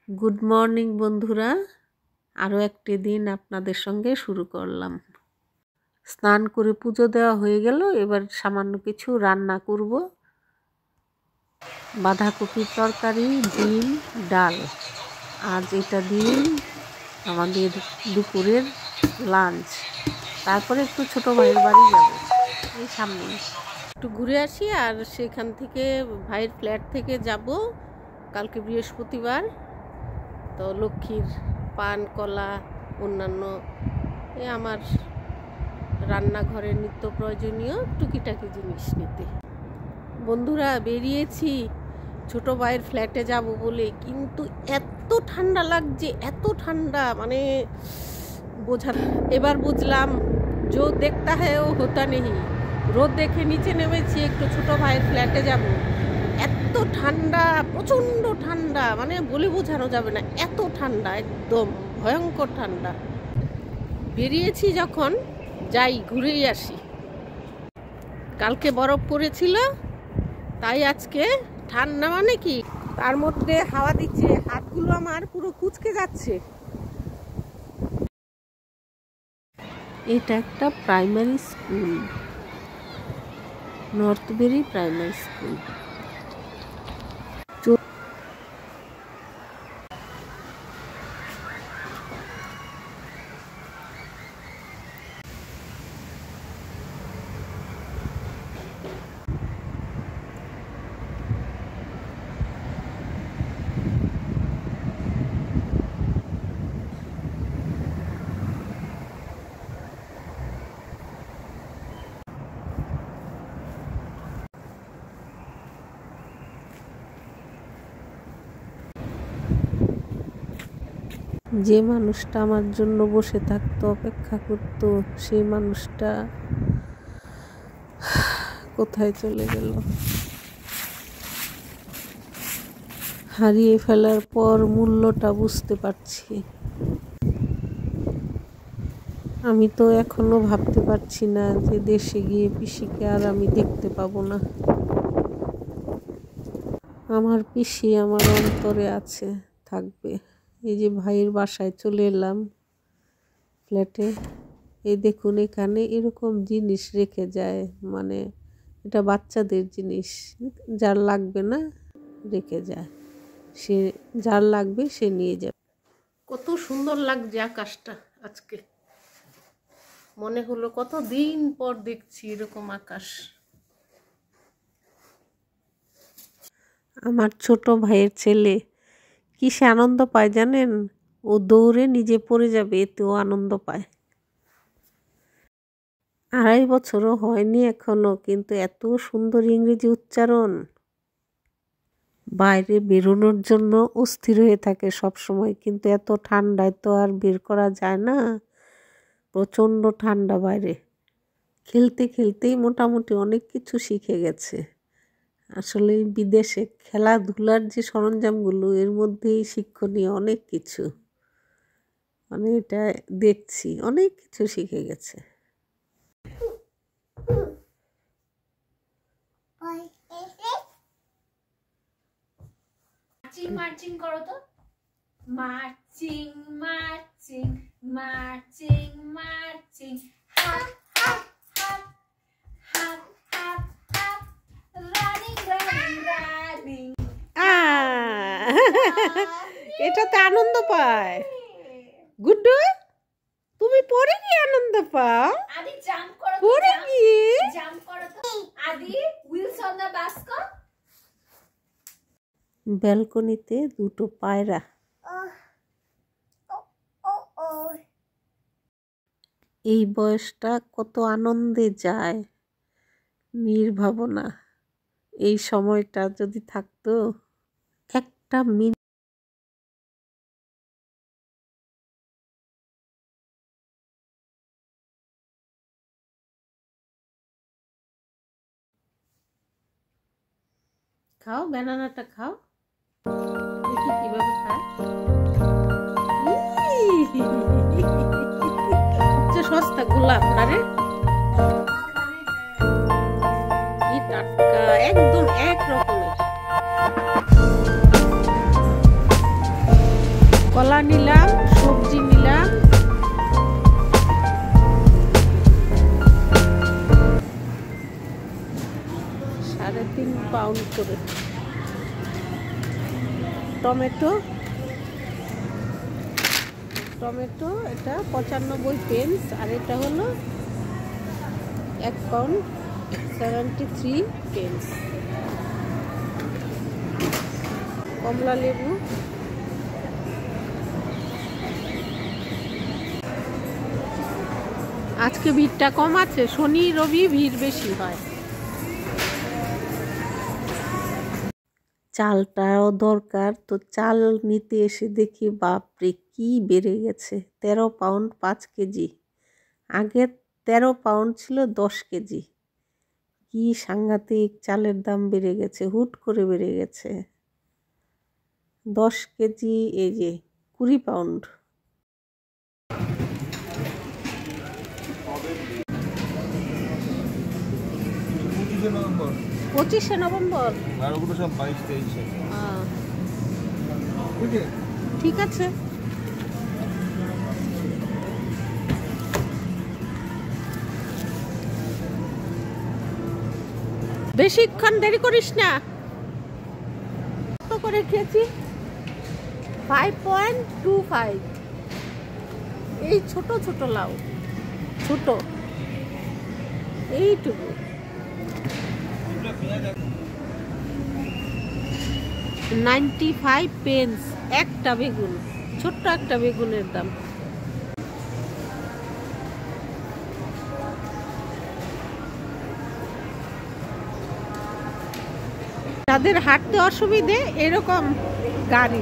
Good morning বন্ধুরা, আরও একটি দিন আপনাদের সঙ্গে শুরু করলাম। স্নান করে পুজো দেওয়া হয়ে গেল। এবার সামান্য কিছু রান্না করব। বাঁধাকপির তরকারি, ডিম, ডাল। আজ এটা দিয়েই আমাদের দুপুরের লাঞ্চ। তারপরে একটু ছোটো ভাইয়ের বাড়ি যাব, এই সামনে একটু ঘুরে আসি। আর সেখান থেকে ভাইয়ের ফ্ল্যাট থেকে যাব কালকে বৃহস্পতিবার। তো লক্ষ্মীর পান, কলা, অন্যান্য আমার রান্নাঘরের নিত্য প্রয়োজনীয় টুকিটাকি জিনিস নিতে বন্ধুরা বেরিয়েছি ছোট ভাইয়ের ফ্ল্যাটে যাব বলে। কিন্তু এত ঠান্ডা লাগছে, এত ঠান্ডা, মানে বোঝা। এবার বুঝলাম जो देखता है वो होता नहीं। রোদ দেখে নিচে নেমেছি, একটু ছোট ভাইয়ের ফ্ল্যাটে যাব। এত ঠান্ডা, প্রচণ্ড ঠান্ডা, মানে বলে বোঝানো যাবে না, এত ঠান্ডা, একদম ভয়ঙ্কর ঠান্ডা। বেরিয়েছি যখন, যাই ঘুরেই আসি। কালকে বরফ পড়েছিল, তাই আজকে ঠান্ডা মানে কি, তার মধ্যে হাওয়া দিচ্ছে, হাতগুলো আমার পুরো কুঁচকে যাচ্ছে। এটা একটা প্রাইমারি স্কুল, নর্থবেরি প্রাইমারি স্কুল। যে মানুষটা আমার জন্য বসে থাকতো, অপেক্ষা করতো, সেই মানুষটা কোথায় চলে গেল? হারিয়ে ফেলার পর মূল্যটা বুঝতে পারছি। আমি তো এখনো ভাবতে পারছি না যে দেশে গিয়ে পিসিকে আর আমি দেখতে পাবো না। আমার পিসি আমার অন্তরে আছে, থাকবে। এই যে ভাইয়ের বাসায় চলে এলাম, ফ্ল্যাটে। এই দেখুন, এখানে এরকম জিনিস রেখে যায়, মানে এটা বাচ্চাদের জিনিস, যার লাগবে না রেখে যায়, সে যার লাগবে সে নিয়ে যাবে। কত সুন্দর লাগছে আকাশটা আজকে, মনে হলো কত দিন পর দেখছি এরকম আকাশ। আমার ছোট ভাইয়ের ছেলে কিসে আনন্দ পায় জানেন? ও দৌড়ে নিজে পড়ে যাবে, এতেও আনন্দ পায়। 2.5 বছরও হয়নি এখনো, কিন্তু এত সুন্দর ইংরেজি উচ্চারণ। বাইরে বেরোনোর জন্য অস্থির হয়ে থাকে সব সময়, কিন্তু এত ঠান্ডায় তো আর বের করা যায় না, প্রচণ্ড ঠান্ডা বাইরে। খেলতে খেলতেই মোটামুটি অনেক কিছু শিখে গেছে। আসলে বিদেশে খেলাধুলার যে সরঞ্জামগুলো, এর মধ্যেই শিক্ষণীয় অনেক কিছু, মানে এটা দেখছি অনেক কিছু শিখে গেছে। মার্চিং করো তো, marching marching marching marching, hup hup hup hup hup hup, running running running. এটাতে আনন্দ পায়। গুড্ডু, তুমি পরে কি আনন্দ পাও? আদি জাম্প করো তো, পরে কি জাম্প করো তো আদি, হুইলস অন দ্য বাস্কেট। ব্যালকনিতে দুটো পায়রা। এই বয়সটা কত আনন্দে যায়, নির্ভাবনা। এই সময়টা যদি থাকতো, একটা মিনিট। খাও, ব্যানানাটা খাও, দেখি কিভাবে খায়। সস্তা গোলাপ না রে, কি টাটকা, একদম এক রকমের। কলা নিলাম, সবজি নিলাম, $3.5 পাউন্ড করে। টমেটো এটা 95 পেন্স, আর এটা হলো 1 পাউন্ড 73 পেন্স। কমলা লেবু, আজকে ভিড়টা কম আছে, শনি রবি ভিড় বেশি হয়। চালটাও দরকার, তো চাল নিতে এসে দেখি বাপরে কি বেড়ে গেছে, 13 পাউন্ড 5 কেজি। আগে 13 পাউন্ড ছিল 10 কেজি। কি সাংঘাতিক চালের দাম বেড়ে গেছে, হুট করে বেড়ে গেছে। 10 কেজি এই যে 20 পাউন্ড। November 25 November. আর ওগুলো সব 22-23 ঠিক আছে। বেশিক্ষণ দেরি করিস না। কত করে খেয়েছি? 5.25। এই ছোট ছোট লাউ, ছোট এইটুকু। 95 পেন্স একটা বেগুন, ছোট্ট একটা বেগুনের দাম। তাদের হাঁটতে অসুবিধে এরকম গাড়ি।